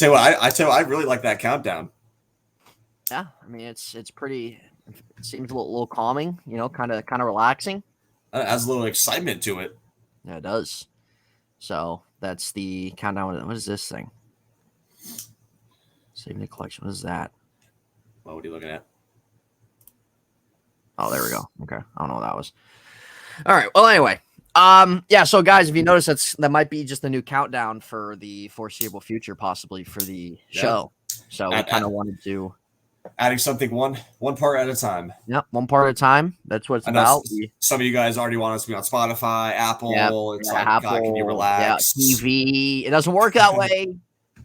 tell you what, I really like that countdown. Yeah, I mean it's pretty. It seems a little calming, kind of relaxing. It has a little excitement to it. Yeah, it does. So that's the countdown. What is this thing? Save the collection. What is that? Well, what are you looking at? Oh, there we go. Okay, I don't know what that was. All right. Well, anyway, yeah. So, guys, if you notice, that might be just a new countdown for the foreseeable future, possibly for the show. So we kind of wanted to adding something one part at a time. Yep, one part at a time. That's what it's about. Some of you guys already want us to be on Spotify, Apple. It's like, Apple, God, can you relax? Yeah, TV. It doesn't work that way.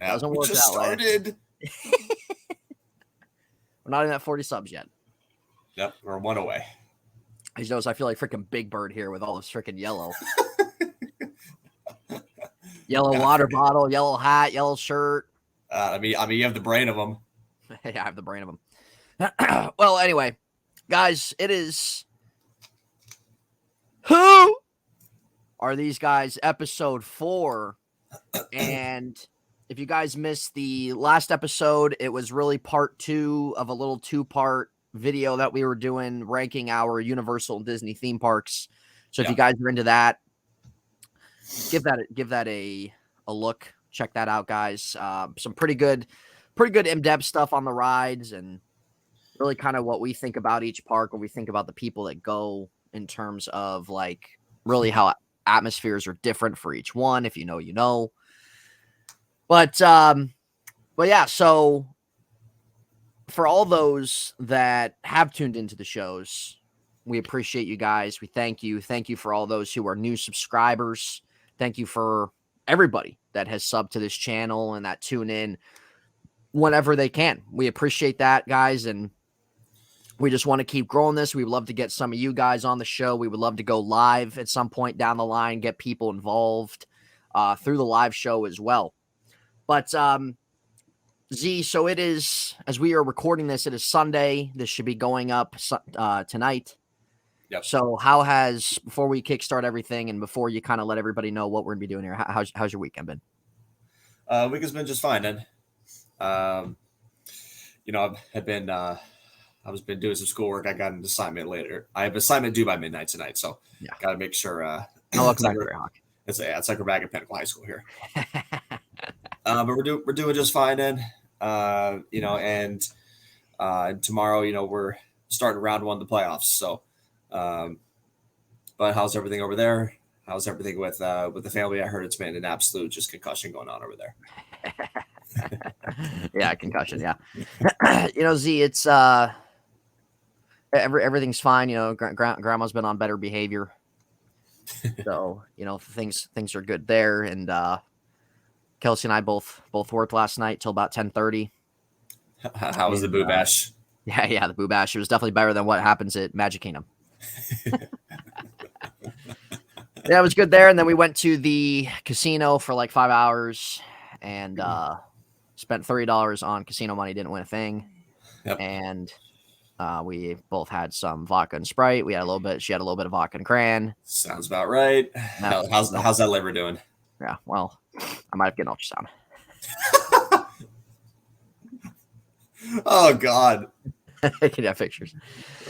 Yeah, doesn't work that started. Way. We're not in that 40 subs yet. Yep, we're one away. As you notice, I feel like freaking Big Bird here with all this freaking yellow. Yellow water bottle, yellow hat, yellow shirt. I mean, you have the brain of them. Yeah, I have the brain of them. Well, anyway, guys, it is. Who are these guys? Episode 4. And if you guys missed the last episode, it was really part 2 of a little 2-part video that we were doing ranking our Universal and Disney theme parks. So if you guys are into that, give that a look. Check that out, guys. Some pretty good in-depth stuff on the rides and really kind of what we think about each park, what we think about the people that go in terms of like really how atmospheres are different for each one. If you know, you know. But yeah, so for all those that have tuned into the shows, we appreciate you guys. We thank you. Thank you for all those who are new subscribers. Thank you for everybody that has subbed to this channel and that tune in whenever they can. We appreciate that, guys, and we just want to keep growing this. We would love to get some of you guys on the show. We would love to go live at some point down the line, get people involved through the live show as well. But Z, so it is, as we are recording this, it is Sunday. This should be going up tonight. Yep. So before we kickstart everything and before you kind of let everybody know what we're going to be doing here, how's your weekend been? Week has been just fine, then. I've been doing some schoolwork. I got an assignment later. I have an assignment due by midnight tonight, so got to make sure. It's like we're back at Pinnacle High School here. But we're doing just fine, then. And tomorrow, we're starting round 1 of the playoffs. So, but how's everything over there? How's everything with the family? I heard it's been an absolute just concussion going on over there. Yeah, concussion. Yeah. Z, it's everything's fine. Grandma's been on better behavior, so things are good there. And Kelsey and I both worked last night till about 10:30. How was the Boo Bash? Yeah, the Boo Bash. It was definitely better than what happens at Magic Kingdom. Yeah, it was good there. And then we went to the casino for like 5 hours and spent $30 on casino money. Didn't win a thing. Yep. And we both had some vodka and Sprite. We had a little bit. She had a little bit of vodka and cran. Sounds about right. How's that liver doing? Yeah, well, I might have to get an ultrasound. Oh God. I can have pictures.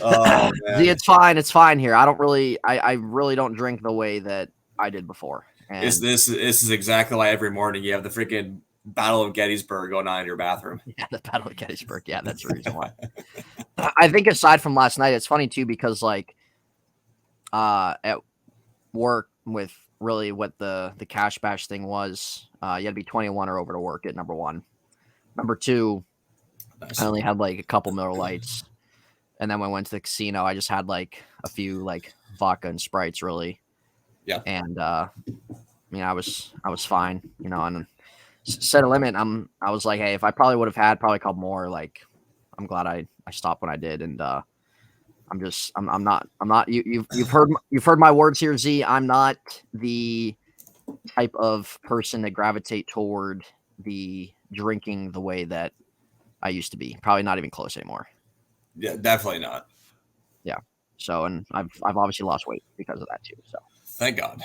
Oh man. See, it's fine. It's fine here. I really don't drink the way that I did before. And this is exactly why every morning you have the freaking Battle of Gettysburg going on in your bathroom. Yeah, the Battle of Gettysburg. Yeah, that's the reason why. I think aside from last night, it's funny too because like at work with really what the cash bash thing was, you had to be 21 or over to work at number 1. Number 2, nice. I only had like a couple Miller Lights, and then when I went to the casino, I just had like a few like vodka and Sprites, really. Yeah. And I was fine, and set a limit. I was like, hey, if I probably would have had a couple more, like, I'm glad I stopped when I did, and I'm not. You've heard my words here, Z. I'm not the type of person to gravitate toward the drinking the way that I used to be. Probably not even close anymore. Yeah, definitely not. Yeah. So, and I've obviously lost weight because of that too. So, thank God.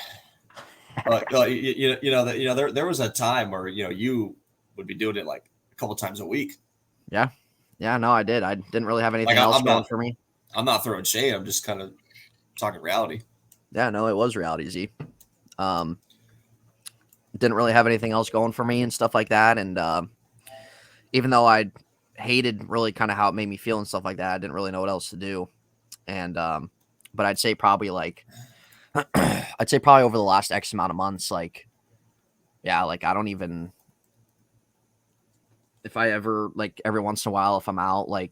There was a time where you would be doing it like a couple times a week. Yeah. Yeah, no, I did. I didn't really have anything else going for me. I'm not throwing shade. I'm just kind of talking reality. Yeah, no, it was reality, Z. Didn't really have anything else going for me and stuff like that. And even though I hated really kind of how it made me feel and stuff like that, I didn't really know what else to do. And but I'd say probably over the last X amount of months, like, yeah, like I don't even, if I ever, like every once in a while, if I'm out, like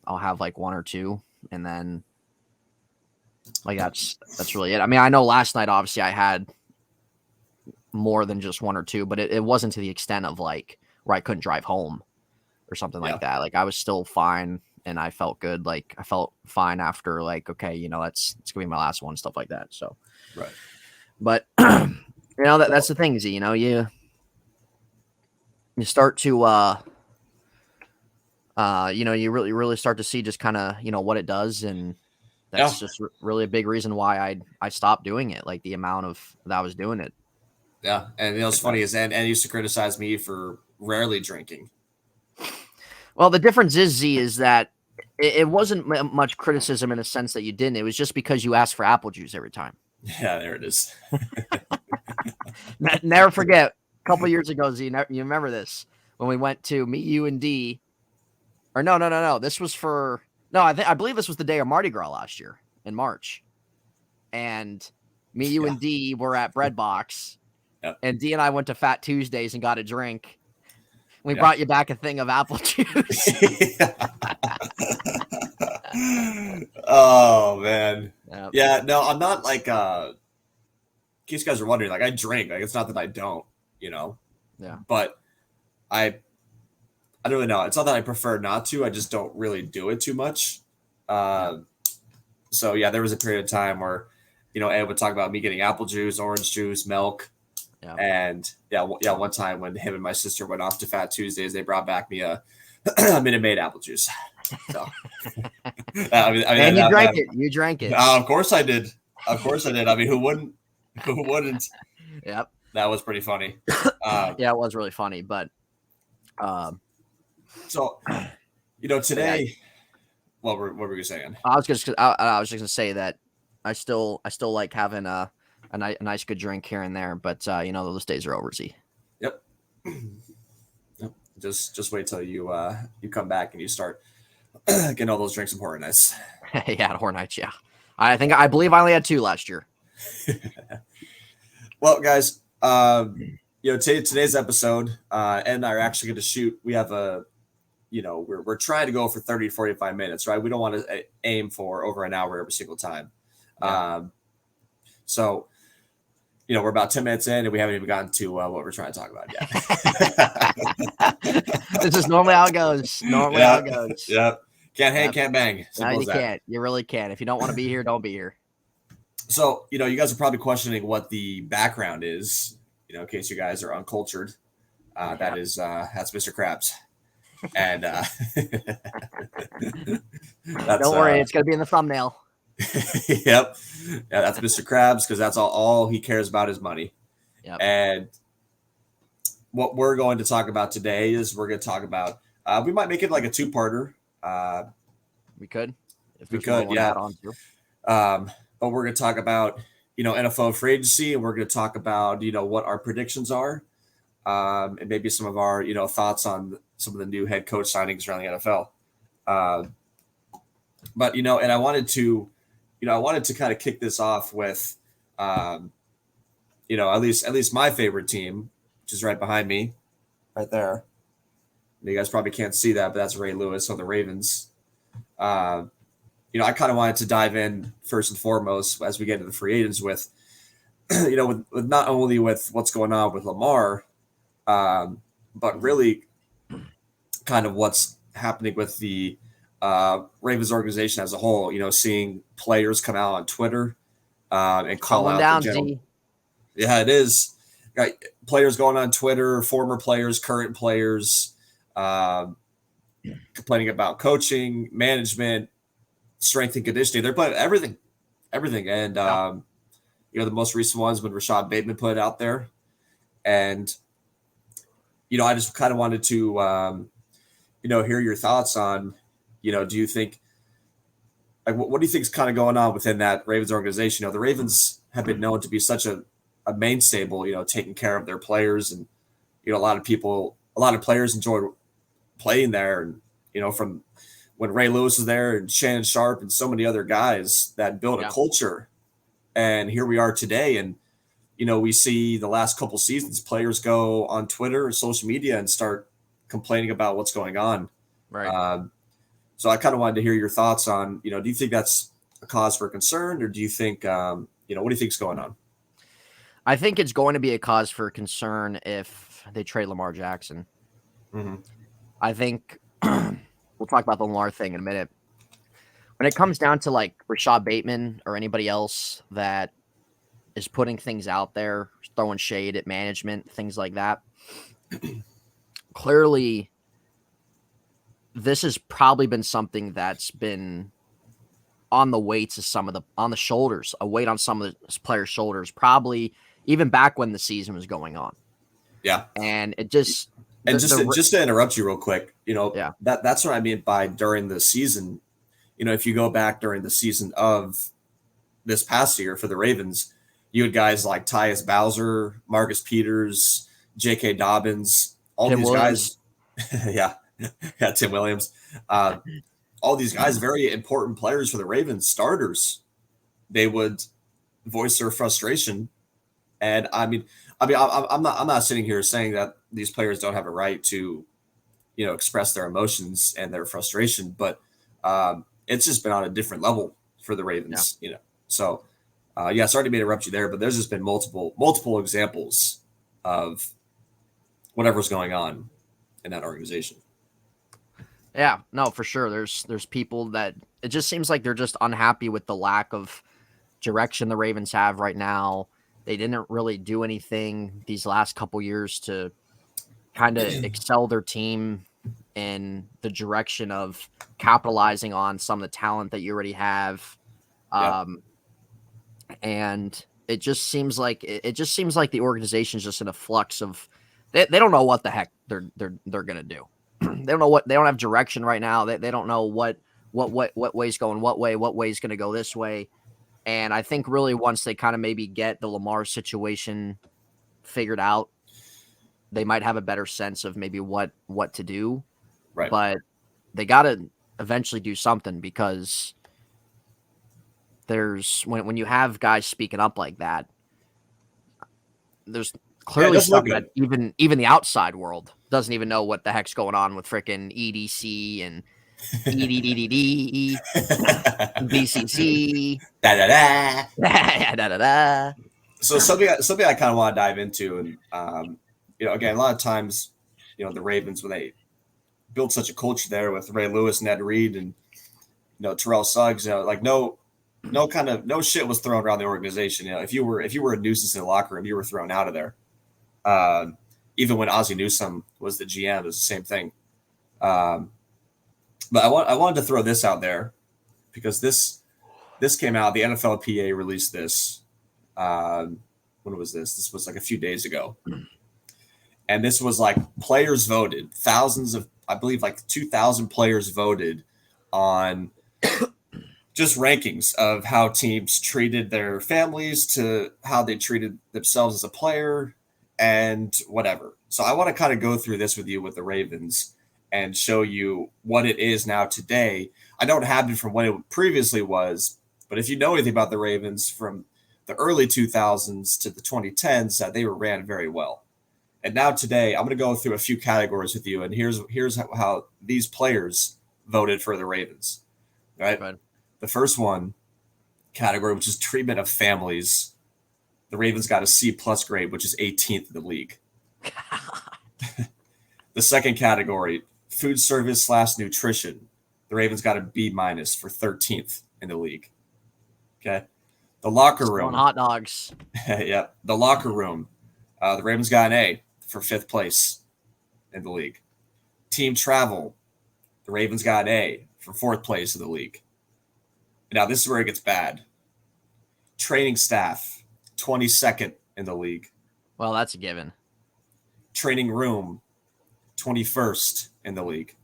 I'll have like one or two, and then like that's really it. I mean, I know last night obviously I had more than just one or two, but it wasn't to the extent of like where I couldn't drive home or something like that. Like I was still fine and I felt good. Like I felt fine after like, okay, you know, it's gonna be my last one, stuff like that. So, right. But you know, that's the thing, Z, you know, you start to, you know, you really start to see just kind of, you know, what it does. And that's just really a big reason why I stopped doing it. Like the amount of that I was doing it. Yeah. And you know, what's funny is and used to criticize me for rarely drinking. Well, the difference is, Z, is that it wasn't much criticism in the sense that you didn't. It was just because you asked for apple juice every time. Yeah, there it is. Never forget, a couple years ago, Z, you remember this, when we went to meet you and D, or no. This was I believe this was the day of Mardi Gras last year in March. And me, you, and D were at Bread Box. Yep. And D and I went to Fat Tuesdays and got a drink. We brought you back a thing of apple juice. Oh man. Yep. Yeah, no, I'm not like in case you guys are wondering, like I drink. Like it's not that I don't, you know. Yeah. But I don't really know. It's not that I prefer not to. I just don't really do it too much. So yeah, there was a period of time where, you know, Ed would talk about me getting apple juice, orange juice, milk. Yeah. And one time when him and my sister went off to Fat Tuesdays, they brought back me a Minute Maid apple juice. So, and you drank it. You drank it. Of course I did. Of course I did. I mean, who wouldn't? Who wouldn't? Yep. That was pretty funny. Yeah, it was really funny. But so, you know, today, what were you saying? I was just gonna say that I still like having a nice good drink here and there, but you know, those days are over, Z. Yep. Yep. Just wait till you come back and you start getting all those drinks and horror nights. Yeah, horror nights. Yeah, I believe I only had 2 last year. Well, guys, you know, today's episode, Ed and I are actually going to shoot. We have you know, we're trying to go for 30 to 45 minutes, right? We don't want to aim for over an hour every single time. Yeah. So, you know, we're about 10 minutes in and we haven't even gotten to what we're trying to talk about yet. This is normally how it goes. How it goes. Yep. Can't hang, can't bang. No, you can't. You really can't. If you don't want to be here, don't be here. So, you know, you guys are probably questioning what the background is, you know, in case you guys are uncultured. That's Mr. Krabs. And don't worry, it's going to be in the thumbnail. Yep. Yeah, that's Mr. Krabs because that's all he cares about is money. Yep. And what we're going to talk about today is we're going to talk about we might make it like a 2-parter. We could. If we could, yeah. But we're going to talk about, you know, NFL free agency, and we're going to talk about, you know, what our predictions are, and maybe some of our, you know, thoughts on some of the new head coach signings around the NFL. But, you know, and I wanted to kind of kick this off with, you know, at least my favorite team, which is right behind me, right there. You guys probably can't see that, but that's Ray Lewis on the Ravens. You know, I kind of wanted to dive in first and foremost as we get into the free agents with, you know, with not only with what's going on with Lamar, but really kind of what's happening with the Ravens organization as a whole. You know, seeing players come out on Twitter and call out down, the general. Yeah, it is. Got players going on Twitter, former players, current players, complaining about coaching, management, strength and conditioning. They're playing everything. And, you know, the most recent ones when Rashad Bateman put it out there. And, I just kind of wanted to, hear your thoughts on, do you think, like, what do you think is kind of going on within that Ravens organization? The Ravens have been known to be such a main stable, taking care of their players, and a lot of players enjoy playing there, and from when Ray Lewis was there and Shannon Sharp and so many other guys that built a culture, and here we are today, and we see the last couple seasons players go on Twitter or social media and start complaining about what's going on. Right. So I kind of wanted to hear your thoughts on, do you think that's a cause for concern, or do you think, what do you think is going on? I think it's going to be a cause for concern if they trade Lamar Jackson. Mm-hmm. I think we'll talk about the Lamar thing in a minute. When it comes down to like Rashad Bateman or anybody else that is putting things out there, throwing shade at management, things like that, clearly this has probably been something that's been on the weights of on the shoulders, a weight on some of the players' shoulders, probably even back when the season was going on. Yeah. And it just, and just to interrupt you real quick, yeah, that's what I mean by during the season. If you go back during the season of this past year for the Ravens, you had guys like Tyus Bowser, Marcus Peters, J.K. Dobbins, all Tim these Williams. Guys. yeah, Tim Williams. All these guys, very important players for the Ravens, starters. They would voice their frustration, and I'm not sitting here saying that these players don't have a right to, express their emotions and their frustration, but it's just been on a different level for the Ravens, So, sorry to interrupt you there, but there's just been multiple examples of whatever's going on in that organization. Yeah, no, for sure. There's people that it just seems like they're just unhappy with the lack of direction the Ravens have right now. They didn't really do anything these last couple years to kind of excel their team in the direction of capitalizing on some of the talent that you already have. And it just seems like the organization's just in a flux of they don't know what the heck they're gonna do. They don't have direction right now. They don't know what way's going what way's gonna go this way. And I think really once they kind of maybe get the Lamar situation figured out, they might have a better sense of maybe what to do. Right. But they gotta eventually do something, because there's when you have guys speaking up like that, there's clearly stuff that even the outside world doesn't even know what the heck's going on with freaking EDC and EDDD, BCC, da. So something I kind of want to dive into, and again, a lot of times, the Ravens, when they built such a culture there with Ray Lewis, Ned Reed, and Terrell Suggs, like no shit was thrown around the organization. If you were a nuisance in the locker room, you were thrown out of there. Even when Ozzie Newsome was the GM, it was the same thing. But I wanted to throw this out there because this came out. The NFLPA released this. When was this? This was like a few days ago. And this was like players voted. Thousands of, I believe like 2,000 players voted on just rankings of how teams treated their families to how they treated themselves as a player and whatever. So I want to kind of go through this with you with the Ravens and show you what it is now today. I don't have it from what it previously was, but if you know anything about the Ravens from the early 2000s to the 2010s, they were ran very well. And now today, I'm going to go through a few categories with you, and here's how these players voted for the Ravens. Right? The first one category, which is treatment of families, the Ravens got a C+ grade, which is 18th in the league. The second category, food service / nutrition, the Ravens got a B- for 13th in the league. Okay. The locker room. Hot dogs. Yeah. The locker room. The Ravens got an A for 5th place in the league. Team travel. The Ravens got an A for 4th place in the league. Now, this is where it gets bad. Training staff, 22nd in the league. Well, that's a given. Training room, 21st in the league.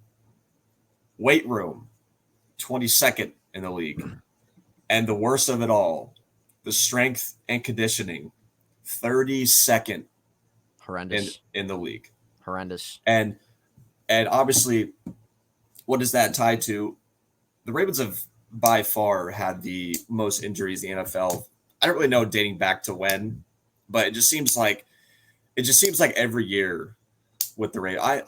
Weight room, 22nd in the league. And the worst of it all, the strength and conditioning, 32nd Horrendous. in the league. Horrendous. And obviously, what is that tied to? The Ravens have by far had the most injuries in the NFL. I don't really know dating back to when, but it just seems like every year with the Ravens.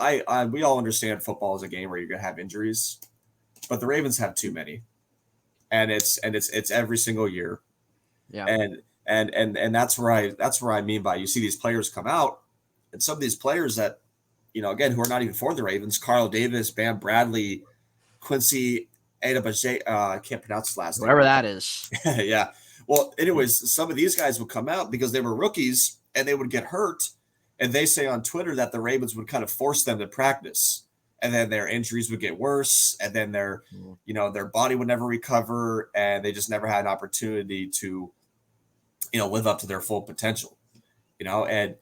We all understand football is a game where you're gonna have injuries, but the Ravens have too many, and it's every single year. Yeah. And that's where I mean by you see these players come out, and some of these players that, again, who are not even for the Ravens, Carl Davis, Bam Bradley, Quincy Adebajay, I can't pronounce his last name. Whatever that is. Yeah. Well, anyways, some of these guys would come out because they were rookies and they would get hurt. And they say on Twitter that the Ravens would kind of force them to practice. And then their injuries would get worse. And then their body would never recover. And they just never had an opportunity to, live up to their full potential. And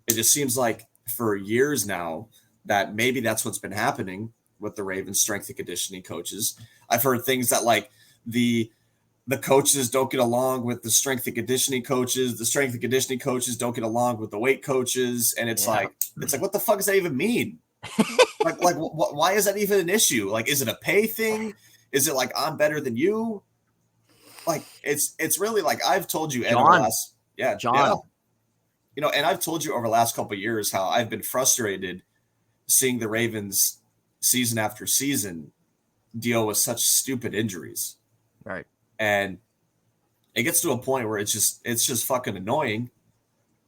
it just seems like for years now that maybe that's what's been happening with the Ravens strength and conditioning coaches. I've heard things that like the coaches don't get along with the strength and conditioning coaches. The strength and conditioning coaches don't get along with the weight coaches. And it's like, what the fuck does that even mean? Why is that even an issue? Like, is it a pay thing? Is it like, I'm better than you? Like, it's really like, I've told you, John. And I've told you over the last couple of years how I've been frustrated seeing the Ravens season after season deal with such stupid injuries. Right. And it gets to a point where it's just fucking annoying,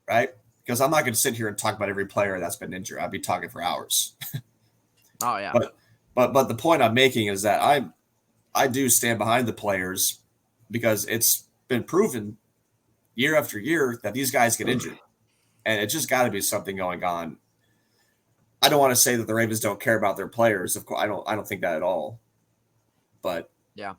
right? Because I'm not going to sit here and talk about every player that's been injured. I'd be talking for hours. Oh yeah. But the point I'm making is that I do stand behind the players because it's been proven year after year that these guys get injured, and it just got to be something going on. I don't want to say that the Ravens don't care about their players. Of course, I don't think that at all. But yeah.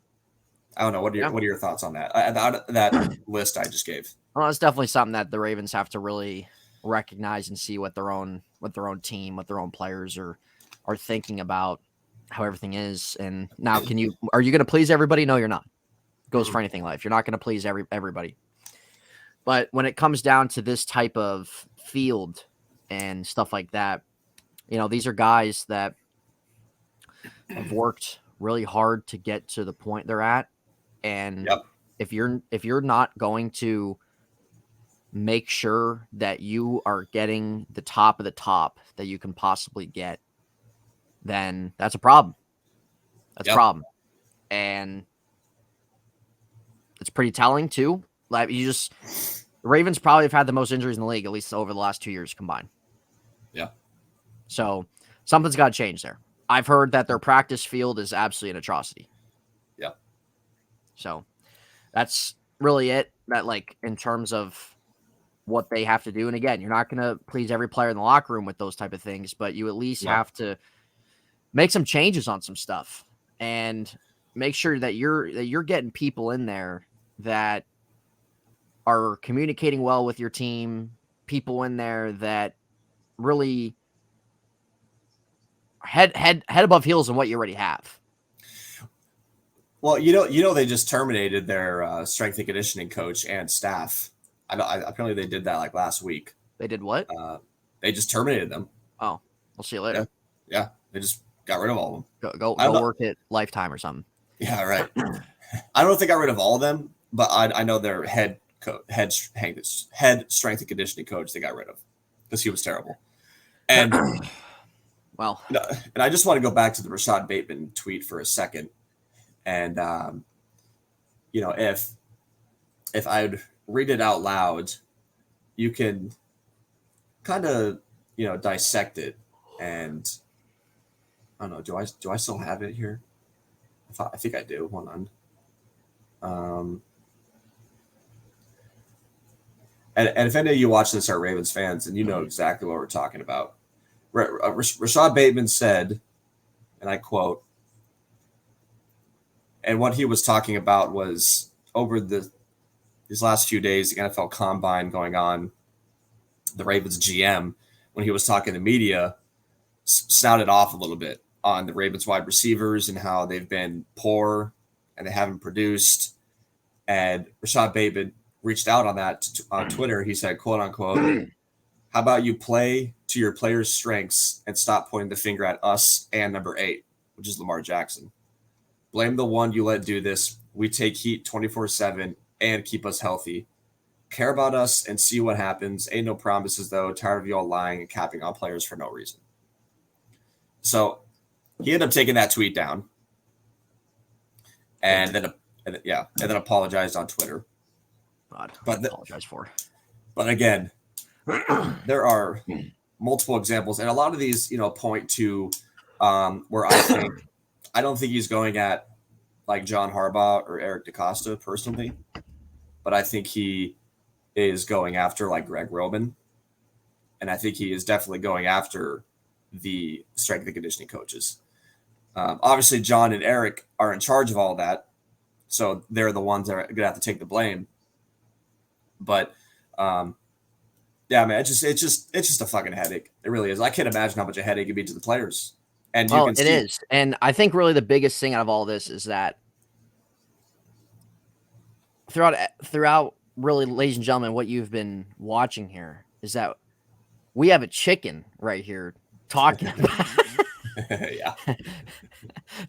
I don't know. What are your thoughts on that? That list I just gave. Well, it's definitely something that the Ravens have to really recognize and see what their own team, what their own players are thinking about how everything is. And now, are you going to please everybody? No, you're not. It goes for anything in life. You're not going to please everybody. But when it comes down to this type of field and stuff like that, these are guys that have worked really hard to get to the point they're at. And if you're not going to make sure that you are getting the top of the top that you can possibly get, then that's a problem. That's a problem. And it's pretty telling too. Like the Ravens probably have had the most injuries in the league, at least over the last 2 years combined. Yeah. So something's got to change there. I've heard that their practice field is absolutely an atrocity. Yeah. So that's really it. That, like, in terms of what they have to do. And again, you're not going to please every player in the locker room with those type of things, but you at least have to make some changes on some stuff and make sure that you're getting people in there that are communicating well with your team, people in there that really head above heels in what you already have. Well, they just terminated their strength and conditioning coach and staff. Apparently they did that like last week. They did what? They just terminated them. Oh, we'll see you later. Yeah. They just got rid of all of them. Go work at Lifetime or something. Yeah, right. I don't know if they got rid of all of them, but I know their head strength and conditioning coach they got rid of because he was terrible. And well, and I just want to go back to the Rashad Bateman tweet for a second. And if I'd read it out loud, you can kind of dissect it. And I don't know, do I still have it here? I think I do. Hold on. And if any of you watch this are Ravens fans, and you know exactly what we're talking about. Rashad Bateman said, and I quote, and what he was talking about was over these last few days, the NFL Combine going on, the Ravens GM, when he was talking to media, snouted off a little bit on the Ravens wide receivers and how they've been poor and they haven't produced. And Rashad Bateman reached out on that on Twitter. He said, quote unquote, how about you play to your players' strengths and stop pointing the finger at us and number 8, which is Lamar Jackson. Blame the one you let do this. We take heat 24/7 and keep us healthy. Care about us and see what happens. Ain't no promises, though. Tired of you all lying and capping on players for no reason. So he ended up taking that tweet down and then apologized on Twitter. Apologize for. But again, there are multiple examples, and a lot of these, point to where I don't think he's going at like John Harbaugh or Eric DaCosta personally, but I think he is going after like Greg Roman, and I think he is definitely going after the strength and conditioning coaches. Obviously, John and Eric are in charge of all that, so they're the ones that are going to have to take the blame. But yeah, man, it's just a fucking headache. It really is. I can't imagine how much a headache it'd be to the players. And it is. And I think really the biggest thing out of all this is that throughout really, ladies and gentlemen, what you've been watching here is that we have a chicken right here talking about yeah.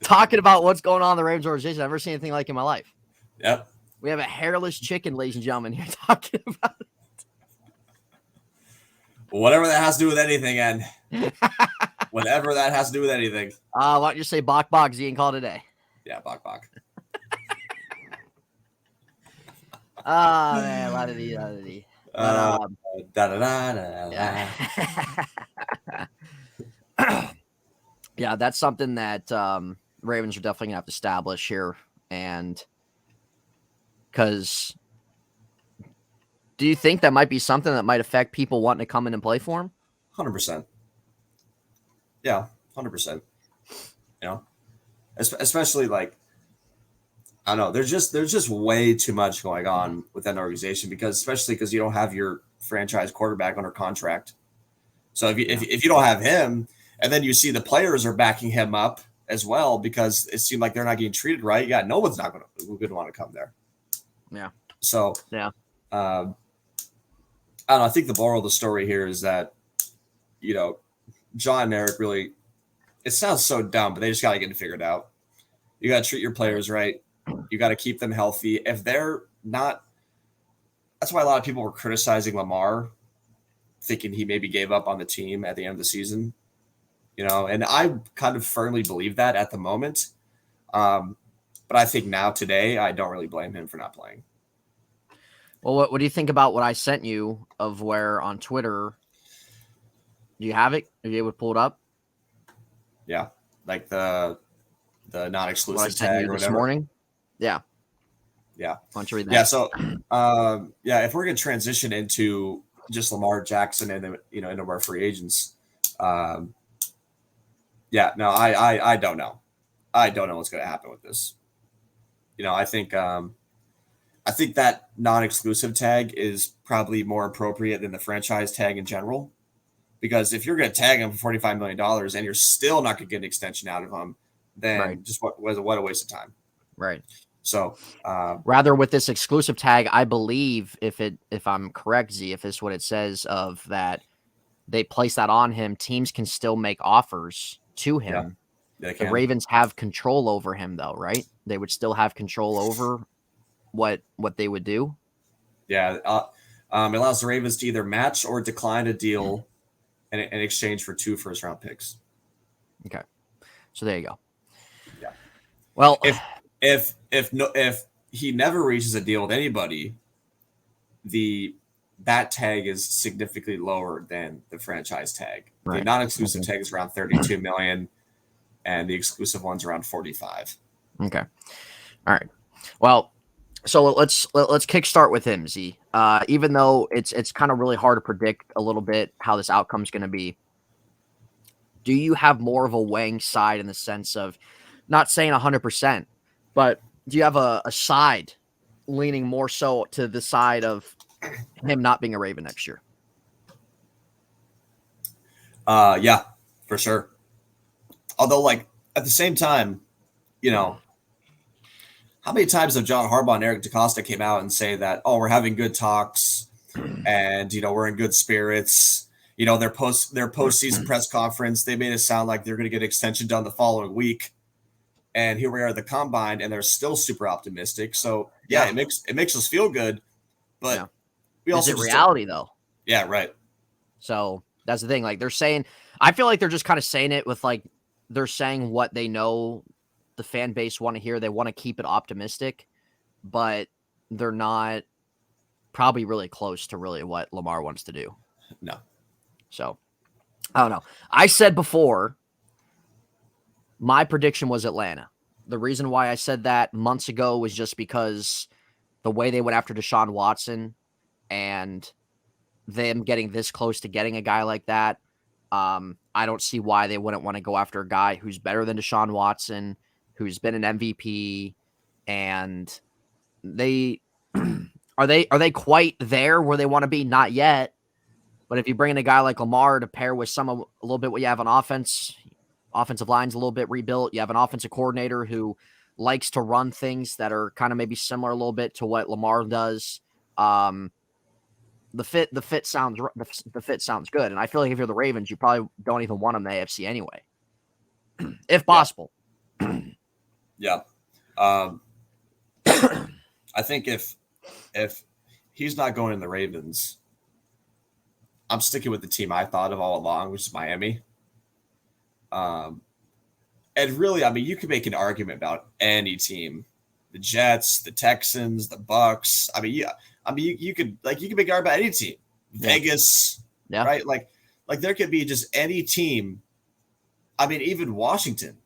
talking about what's going on in the Ravens organization. I've never seen anything like it in my life. Yep. We have a hairless chicken, ladies and gentlemen, here talking about it. Whatever that has to do with anything, and whatever that has to do with anything. Why don't you say bok bok, Z, and call it a day? Yeah, bok bok. Oh man, a lot of the. Yeah, that's something that Ravens are definitely gonna have to establish here, and because. Do you think that might be something that might affect people wanting to come in and play for him? 100%. Yeah, 100%. Especially like, I don't know. There's just way too much going on with that organization especially because you don't have your franchise quarterback under contract. So if you don't have him, and then you see the players are backing him up as well because it seemed like they're not getting treated right. Yeah, no one's going to want to come there. Yeah. So yeah. I don't know. I think the moral of the story here is that, John and Eric really, it sounds so dumb, but they just got to get it figured out. You got to treat your players right. You got to keep them healthy. If they're not, that's why a lot of people were criticizing Lamar, thinking he maybe gave up on the team at the end of the season, and I kind of firmly believe that at the moment. But I think now today, I don't really blame him for not playing. Well, what do you think about what I sent you of where on Twitter? Do you have it? Are you able to pull it up? Yeah, like the non-exclusive tag or whatever. This morning. Yeah. Yeah. Why don't you read that? Yeah. So, if we're gonna transition into just Lamar Jackson and then into our free agents, I don't know. I don't know what's gonna happen with this. I think that non-exclusive tag is probably more appropriate than the franchise tag in general, because if you're going to tag him for $45 million and you're still not going to get an extension out of him, then just what a waste of time. Right. So rather with this exclusive tag, I believe if I'm correct, Z, if it's what it says of that they place that on him, teams can still make offers to him. Yeah, the Ravens have control over him though, right? They would still have control over what they would do. Yeah. It allows the Ravens to either match or decline a deal in exchange for 2 first-round picks. Okay. So there you go. Yeah. Well, if he never reaches a deal with anybody, that tag is significantly lower than the franchise tag. Right. The non-exclusive tag is around $32 million, and the exclusive one's around $45. Okay. All right. Well, so let's kickstart with him, Z. Even though it's kind of really hard to predict a little bit how this outcome is going to be, do you have more of a weighing side in the sense of not saying 100%, but do you have a side leaning more so to the side of him not being a Raven next year? Yeah. For sure. Although, like, at the same time, you know, how many times have John Harbaugh and Eric DeCosta came out and say that, oh, we're having good talks and, you know, we're in good spirits. You know, their postseason press conference, they made it sound like they're going to get an extension done the following week. And here we are at the combine, and they're still super optimistic. So, yeah. it makes us feel good. But we also is it reality, though? Yeah, right. So that's the thing. Like, they're saying, I feel like they're just kind of saying it with, like, they're saying what they know the fan base want to hear. They want to keep it optimistic, but they're not probably really close to really what Lamar wants to do. No. So, I don't know. I said before, my prediction was Atlanta. The reason why I said that months ago was just because the way they went after Deshaun Watson and them getting this close to getting a guy like that, I don't see why they wouldn't want to go after a guy who's better than Deshaun Watson, who's been an MVP, and they are they quite there where they want to be? Not yet. But if you bring in a guy like Lamar to pair with a little bit what you have on offense, offensive line's a little bit rebuilt. You have an offensive coordinator who likes to run things that are kind of maybe similar a little bit to what Lamar does. The fit sounds good, and I feel like if you're the Ravens, you probably don't even want him in the AFC anyway, if possible. Yeah. I think if he's not going in the Ravens, I'm sticking with the team I thought of all along, which is Miami. And really, I mean, you could make an argument about any team, the Jets, the Texans, the Bucks. I mean, you could make an argument about any team, Vegas, right? Like there could be just any team. I mean, even Washington,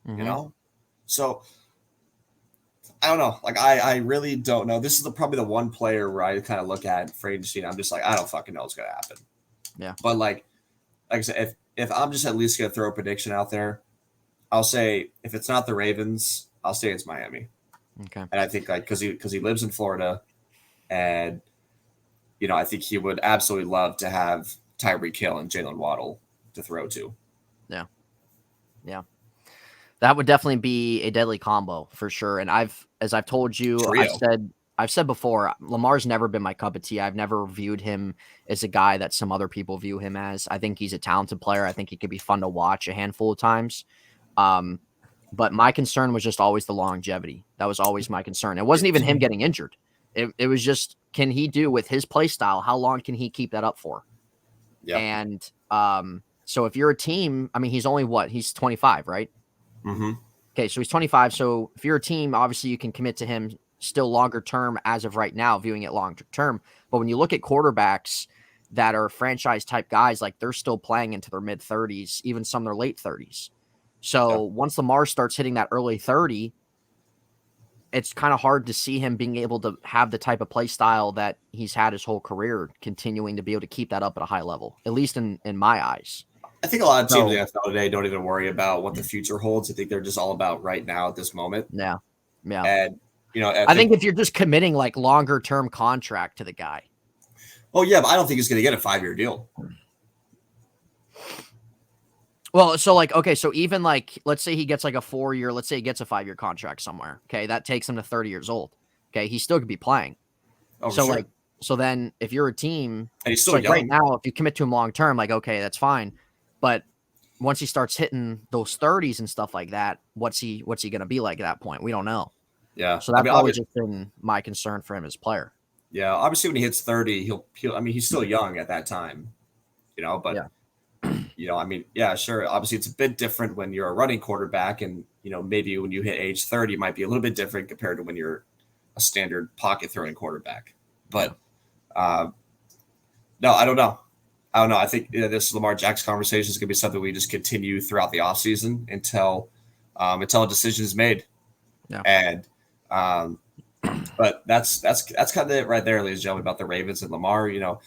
you know. So I don't know. Like I really don't know. This is probably the one player where I kind of look at free agency and I'm just like, I don't fucking know what's gonna happen. Yeah. But like I said, if I'm just at least gonna throw a prediction out there, I'll say if it's not the Ravens, I'll say it's Miami. Okay. And I think like because he lives in Florida, and you know I think he would absolutely love to have Tyreek Hill and Jalen Waddle to throw to. Yeah. Yeah. That would definitely be a deadly combo for sure. And as I've told you, I've said before, Lamar's never been my cup of tea. I've never viewed him as a guy that some other people view him as. I think he's a talented player. I think he could be fun to watch a handful of times. But my concern was just always the longevity. That was always my concern. It wasn't even him getting injured. It was just, can he do with his play style? How long can he keep that up for? Yeah. And so if you're a team, I mean, he's only he's 25, right? Mm-hmm. Okay, so he's 25. So if you're a team, obviously you can commit to him still longer term as of right now, viewing it longer term. But when you look at quarterbacks that are franchise type guys, like they're still playing into their mid 30s, even some of their late 30s. So once Lamar starts hitting that early 30, it's kind of hard to see him being able to have the type of play style that he's had his whole career, continuing to be able to keep that up at a high level, at least in my eyes. I think a lot of teams in the NFL today don't even worry about what the future holds. I think they're just all about right now at this moment. Yeah. Yeah. And, you know, I think if you're just committing like longer term contract to the guy. Oh, yeah, but I don't think he's going to get a 5-year deal. Well, so like, okay, so even like, let's say he gets like a 4-year, let's say he gets a 5-year contract somewhere. Okay. That takes him to 30 years old. Okay. He still could be playing. Oh, so sure. like, so then if you're a team, and he's still like young. Right now, if you commit to him long term, like, okay, that's fine. But once he starts hitting those 30s and stuff like that, what's he going to be like at that point? We don't know. Yeah. So that's always just been my concern for him as a player. Yeah. Obviously when he hits 30, he'll I mean, he's still young at that time, you know, but you know, I mean, yeah, sure. Obviously it's a bit different when you're a running quarterback, and, you know, maybe when you hit age 30, it might be a little bit different compared to when you're a standard pocket throwing quarterback. But no, I don't know. I think this Lamar Jackson conversation is going to be something we just continue throughout the offseason until a decision is made. Yeah. And but that's kind of it right there, ladies and gentlemen, about the Ravens and Lamar. You know,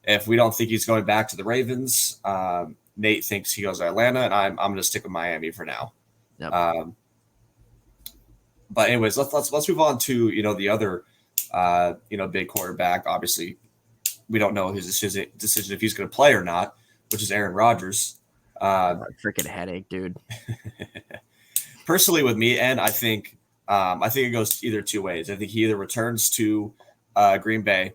if we don't think he's going back to the Ravens, Nate thinks he goes to Atlanta, and I'm going to stick with Miami for now. Yep. But anyways, let's move on to, you know, the other big quarterback. Obviously, we don't know his decision if he's going to play or not, which is Aaron Rodgers. Freaking headache, dude. Personally, with me, and I think it goes either two ways. I think he either returns to Green Bay,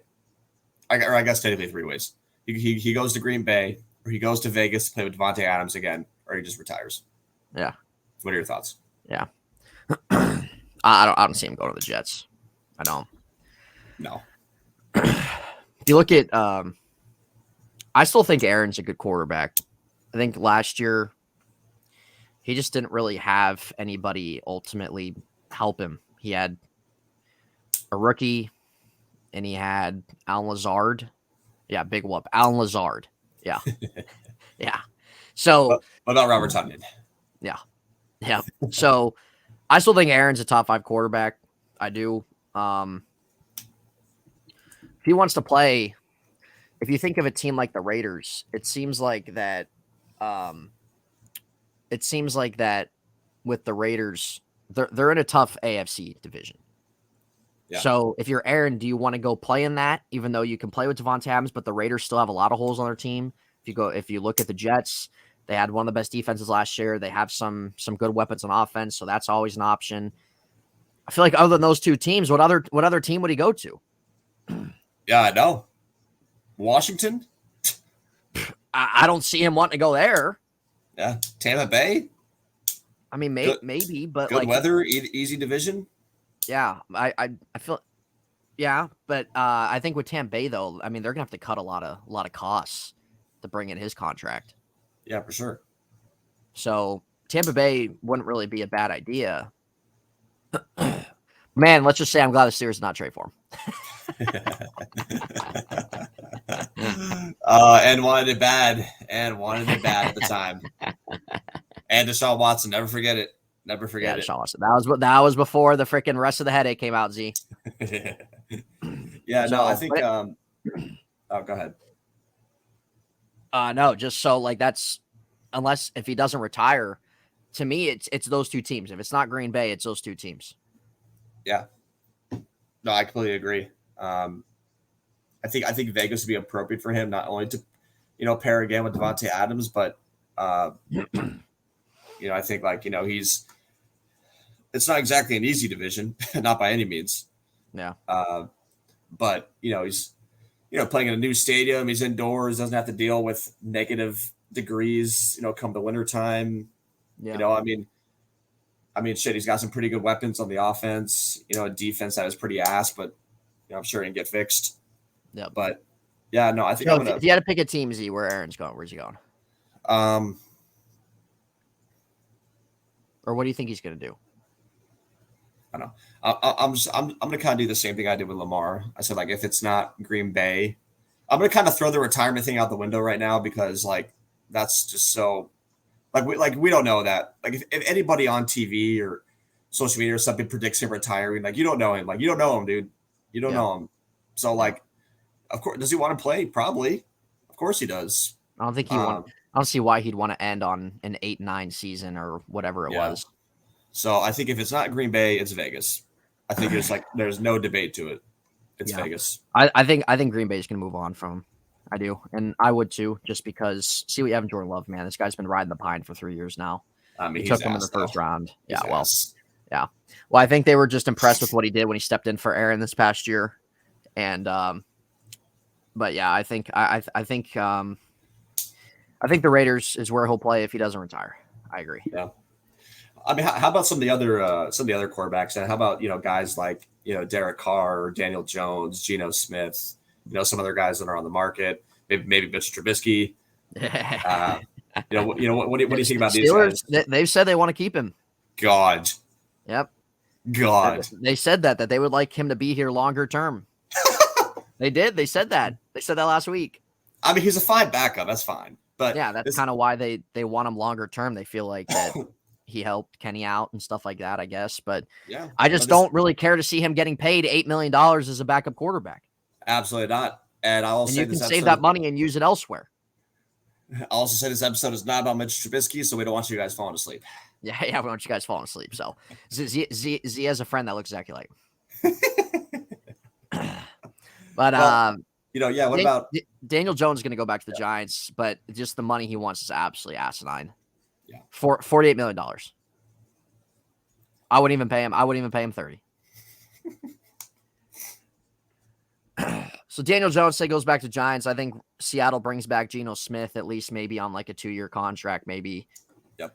or I guess technically three ways. He goes to Green Bay, or he goes to Vegas to play with Devontae Adams again, or he just retires. Yeah. What are your thoughts? Yeah. I don't see him going to the Jets. I don't. No. If you look at, I still think Aaron's a good quarterback. I think last year he just didn't really have anybody ultimately help him. He had a rookie, and he had Alan Lazard. Yeah, big whoop. Alan Lazard. Yeah. Yeah. So, what about Robert Tunyon? Yeah. Yeah. So I still think Aaron's a top 5 quarterback. I do. If he wants to play, if you think of a team like the Raiders, it seems like that with the Raiders, they're in a tough AFC division. Yeah. So if you're Aaron, do you want to go play in that, even though you can play with Devontae Adams, but the Raiders still have a lot of holes on their team? If you look at the Jets, they had one of the best defenses last year. They have some good weapons on offense, so that's always an option. I feel like other than those two teams, what other team would he go to? Yeah, I know. Washington? I don't see him wanting to go there. Yeah. Tampa Bay? I mean, maybe, but good weather, easy division. Yeah, I feel. Yeah, but I think with Tampa Bay though, I mean, they're gonna have to cut a lot of costs to bring in his contract. Yeah, for sure. So Tampa Bay wouldn't really be a bad idea. Man, let's just say I'm glad the Steelers did not trade for him. And wanted it bad at the time. And Deshaun Watson, never forget it. Never forget it. Deshaun Watson. That was before the freaking rest of the headache came out, Z. Yeah, so, no, I think oh, go ahead. No, just so like that's unless if he doesn't retire, to me it's those two teams. If it's not Green Bay, it's those two teams. Yeah. No, I completely agree. I think Vegas would be appropriate for him, not only to, pair again with Devontae Adams, but I think it's not exactly an easy division, not by any means. Yeah. But he's playing in a new stadium. He's indoors, doesn't have to deal with negative degrees, come the winter time. Yeah. I mean, shit, he's got some pretty good weapons on the offense, a defense that was pretty ass, but I'm sure he can get fixed. Yeah. But yeah, no, I think if you had to pick a team, Z, where Aaron's going, where's he going? Or what do you think he's going to do? I don't know. I'm going to kind of do the same thing I did with Lamar. I said, if it's not Green Bay, I'm going to kind of throw the retirement thing out the window right now because that's just so we don't know that. If anybody on TV or social media or something predicts him retiring, you don't know him. You don't know him, dude. You don't know him. So of course, does he want to play? Probably. Of course he does. I don't think I don't see why he'd want to end on an 8-9 season or whatever it was. So I think if it's not Green Bay, it's Vegas. I think there's no debate to it. It's Vegas. I think Green Bay is going to move on from him. I do, and I would too, just because see what you have in Jordan Love, man. This guy's been riding the pine for 3 years now. I mean, he took him in the first round. Yeah, yeah. Well, I think they were just impressed with what he did when he stepped in for Aaron this past year, and but yeah, I think the Raiders is where he'll play if he doesn't retire. I agree. Yeah. I mean, how about some of the other quarterbacks? And how about guys like Derek Carr, or Daniel Jones, Geno Smith, some other guys that are on the market, maybe Mitch Trubisky. What do you think about these guys? They've said they want to keep him. God. Yep. God. They said that they would like him to be here longer term. They did. They said that. They said that last week. I mean, he's a fine backup. That's fine. But yeah, that's kind of why they want him longer term. They feel like that he helped Kenny out and stuff like that, I guess. But yeah, I just don't really care to see him getting paid $8 million as a backup quarterback. Absolutely not. And I'll say you can save that money and use it elsewhere. I'll also say this episode is not about Mitch Trubisky, so we don't want you guys falling asleep. Yeah, we don't want you guys falling asleep. So Z has a friend that looks exactly like him. But Yeah. What about Daniel Jones is going to go back to the Giants, but just the money he wants is absolutely asinine. Yeah. $48 million. I wouldn't even pay him. I wouldn't even pay him 30. So Daniel Jones say goes back to Giants. I think Seattle brings back Geno Smith, at least maybe on like a 2-year contract, maybe. Yep.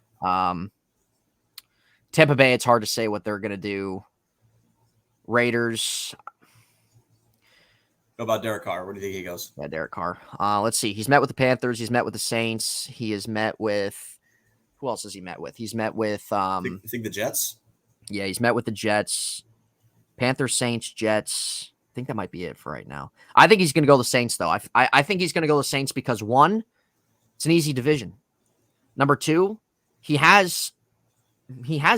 Tampa Bay, it's hard to say what they're going to do. Raiders. What about Derek Carr? Where do you think he goes? Yeah, Derek Carr. Let's see. He's met with the Panthers. He's met with the Saints. He has met with – who else has he met with? He's met with you think the Jets? Yeah, he's met with the Jets. Panthers, Saints, Jets. I think that might be it for right now. I think he's going to go the Saints, though. I think he's going to go the Saints because, one, it's an easy division. Number two, he has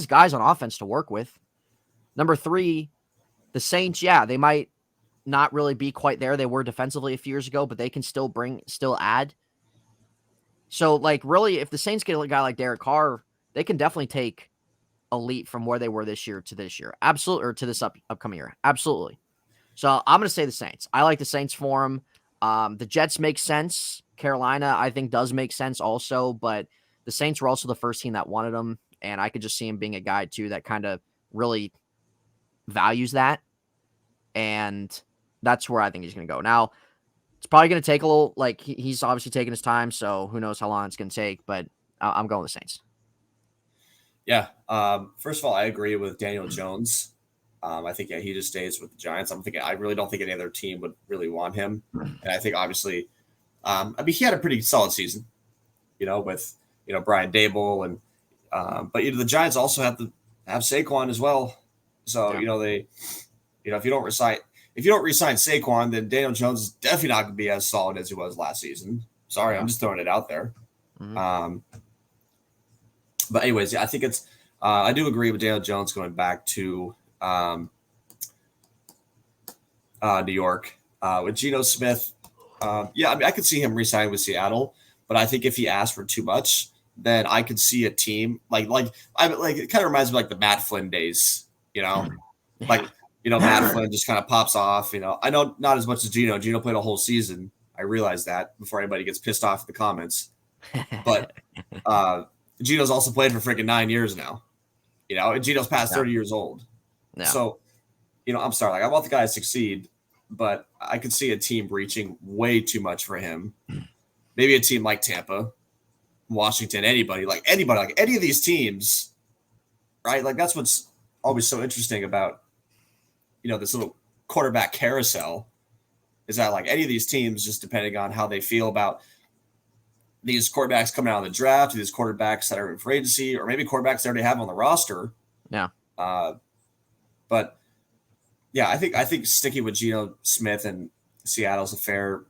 guys on offense to work with. Number three, the Saints, yeah, they might not really be quite there. They were defensively a few years ago, but they can still add. So, like, really, if the Saints get a guy like Derek Carr, they can definitely take a leap from where they were this year to this year. Absolutely. Or to this upcoming year. Absolutely. So I'm going to say the Saints. I like the Saints for him. The Jets make sense. Carolina, I think, does make sense also, but the Saints were also the first team that wanted him, and I could just see him being a guy, too, that kind of really values that, and that's where I think he's going to go. Now, it's probably going to take a little, like, he's obviously taking his time, so who knows how long it's going to take, but I'm going with the Saints. Yeah. First of all, I agree with Daniel Jones. I think he just stays with the Giants. I really don't think any other team would really want him. And I think obviously, he had a pretty solid season, with Brian Dable and but the Giants also have Saquon as well. So they, if you don't resign Saquon, then Daniel Jones is definitely not going to be as solid as he was last season. Sorry, I'm just throwing it out there. Mm-hmm. But anyways, I think it's I do agree with Daniel Jones going back to New York with Geno Smith. I could see him re-signing with Seattle, but I think if he asked for too much, then I could see a team like it kind of reminds me of like the Matt Flynn days, like Matt Flynn just kind of pops off. I know not as much as Geno. Geno played a whole season. I realize that before anybody gets pissed off in the comments, but Geno's also played for freaking 9 years now, and Geno's past 30 years old. Yeah. So, I'm sorry. Like, I want the guy to succeed, but I could see a team reaching way too much for him. Maybe a team like Tampa, Washington, anybody, like any of these teams, right? Like, that's what's always so interesting about, this little quarterback carousel is that, like, any of these teams, just depending on how they feel about these quarterbacks coming out of the draft, these quarterbacks that are in free agency, or maybe quarterbacks they already have on the roster. Yeah. But yeah, I think sticking with Geno Smith and Seattle's a fair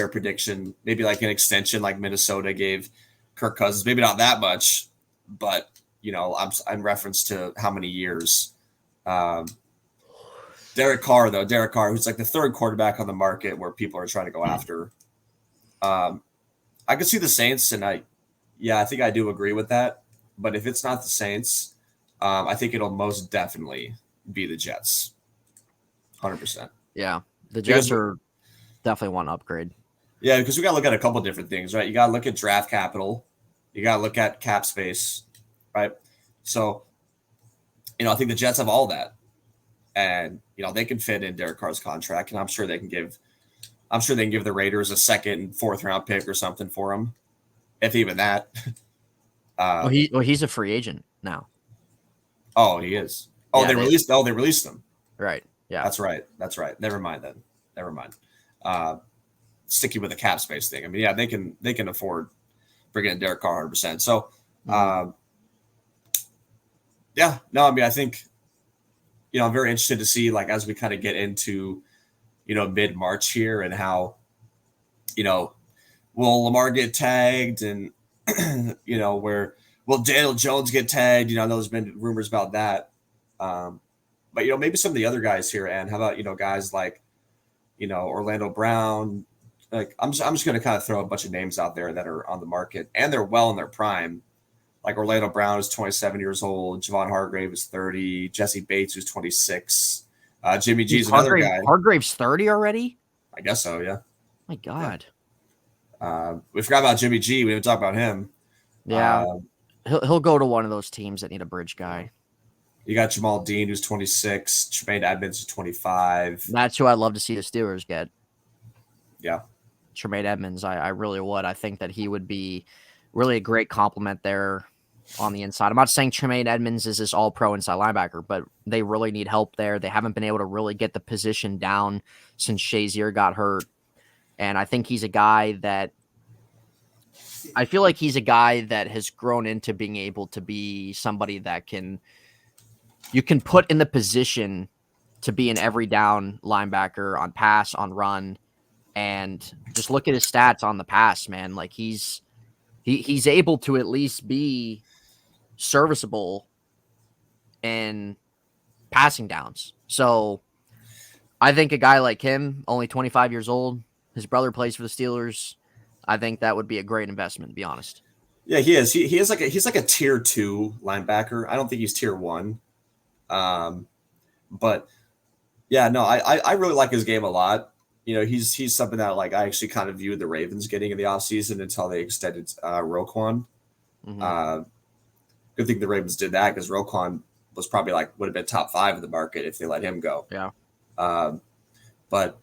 prediction. Maybe like an extension like Minnesota gave Kirk Cousins. Maybe not that much, but I'm reference to how many years. Derek Carr, who's like the third quarterback on the market where people are trying to go after. I could see the Saints, and I think I do agree with that. But if it's not the Saints, I think it'll most definitely be the Jets. 100%. Yeah, the Jets are definitely one upgrade. Yeah, because we got to look at a couple different things, right? You got to look at draft capital. You got to look at cap space, right? So, I think the Jets have all that. And, they can fit in Derek Carr's contract, and I'm sure they can give the Raiders a second and fourth round pick or something for him, if even that. He's a free agent now. Oh, he is. Oh, yeah, they released him. Right. Yeah. That's right. Never mind then. Never mind. Sticking with the cap space thing. I mean, yeah, they can afford bringing in Derek Carr 100%. So, I think, I'm very interested to see, like, as we kind of get into, mid-March here, and how, will Lamar get tagged, and, where will Daniel Jones get tagged? I know there's been rumors about that. But, maybe some of the other guys here, and how about, guys like, Orlando Brown. Like, I'm just going to kind of throw a bunch of names out there that are on the market, and they're well in their prime. Like Orlando Brown is 27 years old. Javon Hargrave is 30. Jesse Bates, who's 26. Jimmy G's another guy. Hargrave's 30 already? I guess so. Yeah. My God. We forgot about Jimmy G. We didn't talk about him. Yeah. He'll go to one of those teams that need a bridge guy. You got Jamal Dean, who's 26. Tremaine Edmonds is 25. That's who I'd love to see the Steelers get. Yeah. Tremaine Edmonds, I really would. I think that he would be really a great compliment there on the inside. I'm not saying Tremaine Edmonds is this all-pro inside linebacker, but they really need help there. They haven't been able to really get the position down since Shazier got hurt. And I think he's a guy that I feel like he's a guy that has grown into being able to be somebody that you can put in the position to be an every down linebacker on pass, on run, and just look at his stats on the pass, man. Like he's able to at least be serviceable in passing downs. So I think a guy like him, only 25 years old, his brother plays for the Steelers. I think that would be a great investment, to be honest. Yeah, he is. He is he's like a tier 2 linebacker. I don't think he's tier 1. But yeah, no, I really like his game a lot. You know, he's something that like I actually kind of viewed the Ravens getting in the offseason until they extended Roquan. Mm-hmm. Good thing the Ravens did that because Roquan was probably would have been top 5 in the market if they let him go. Yeah. But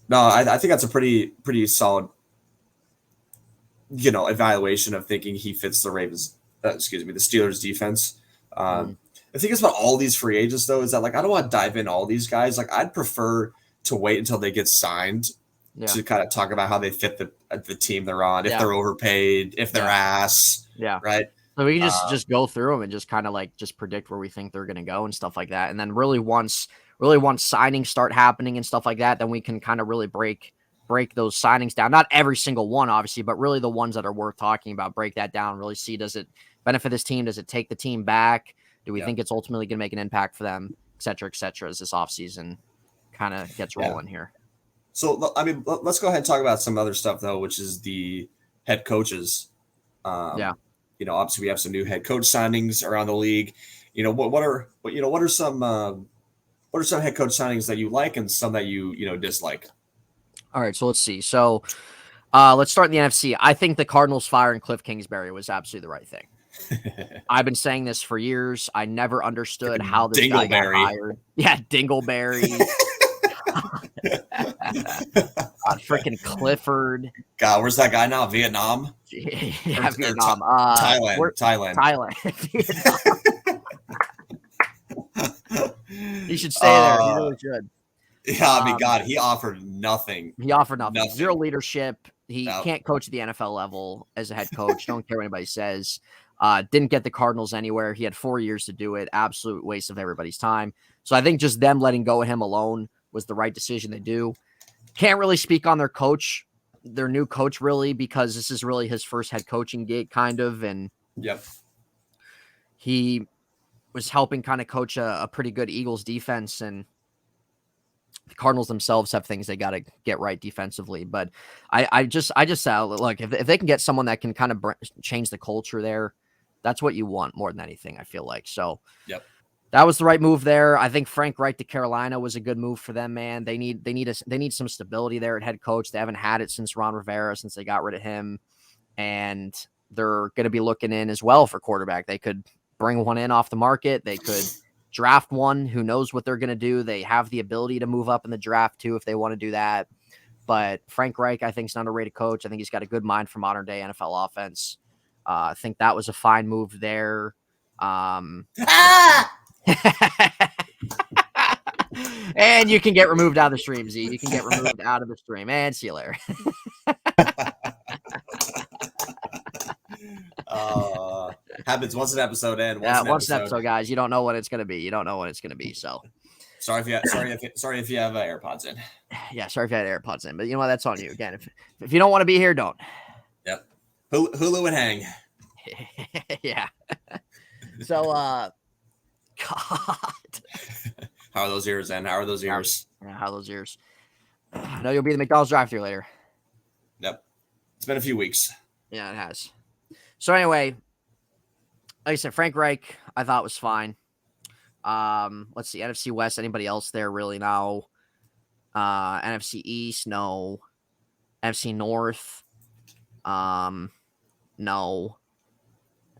no, I think that's a pretty solid, evaluation of thinking he fits the Ravens. The Steelers defense. The thing is about all these free agents, though, is that I don't want to dive in all these guys. I'd prefer to wait until they get signed to kind of talk about how they fit the team they're on, if they're overpaid, if they're ass. Yeah. Right. So we can just go through them and just kind of just predict where we think they're going to go and stuff like that. And then really once signings start happening and stuff like that, then we can kind of really break those signings down. Not every single one, obviously, but really the ones that are worth talking about. Break that down. Really see, does it benefit this team? Does it take the team back? Do we think it's ultimately going to make an impact for them, et cetera, as this offseason kind of gets rolling here? So, I mean, let's go ahead and talk about some other stuff, though, which is the head coaches. Obviously we have some new head coach signings around the league. What are some head coach signings that you like and some that you dislike? All right, so let's see. So let's start in the NFC. I think the Cardinals firing Cliff Kingsbury was absolutely the right thing. I've been saying this for years. I never understood how this guy got hired. Yeah, Dingleberry. Freaking Clifford. God, where's that guy now? Vietnam? Yeah, Vietnam. Thailand. He should stay there. He really should. Yeah, I mean, God, he offered nothing. Zero leadership. He can't coach at the NFL level as a head coach. Don't care what anybody says. Didn't get the Cardinals anywhere. He had 4 years to do it. Absolute waste of everybody's time. So I think just them letting go of him alone was the right decision to do. Can't really speak on their new coach, really, because this is really his first head coaching gig, kind of. And he was helping kind of coach a pretty good Eagles defense, and the Cardinals themselves have things they got to get right defensively. But I just look, if they can get someone that can kind of change the culture there, that's what you want more than anything, I feel like. So that was the right move there. I think Frank Reich to Carolina was a good move for them, man. They need some stability there at head coach. They haven't had it since Ron Rivera, since they got rid of him. And they're going to be looking in as well for quarterback. They could bring one in off the market. They could draft one. Who knows what they're going to do? They have the ability to move up in the draft too if they want to do that. But Frank Reich, I think, is an underrated coach. I think he's got a good mind for modern day NFL offense. I think that was a fine move there. And you can get removed out of the stream, Z. You can get removed out of the stream. And see you later. Happens once an episode in. Once an episode, guys. You don't know what it's going to be. So sorry if you have AirPods in. Yeah, sorry if you had AirPods in. But you know what? That's on you. Again, if you don't want to be here, don't. Yep. Hulu and hang. Yeah. So, God. How are those ears, then? How are those ears? How are those ears? I know you'll be in the McDonald's drive-thru later. Yep. It's been a few weeks. Yeah, it has. So anyway, like I said, Frank Reich, I thought was fine. Let's see, NFC West, anybody else there really now? NFC East, no. NFC North, no.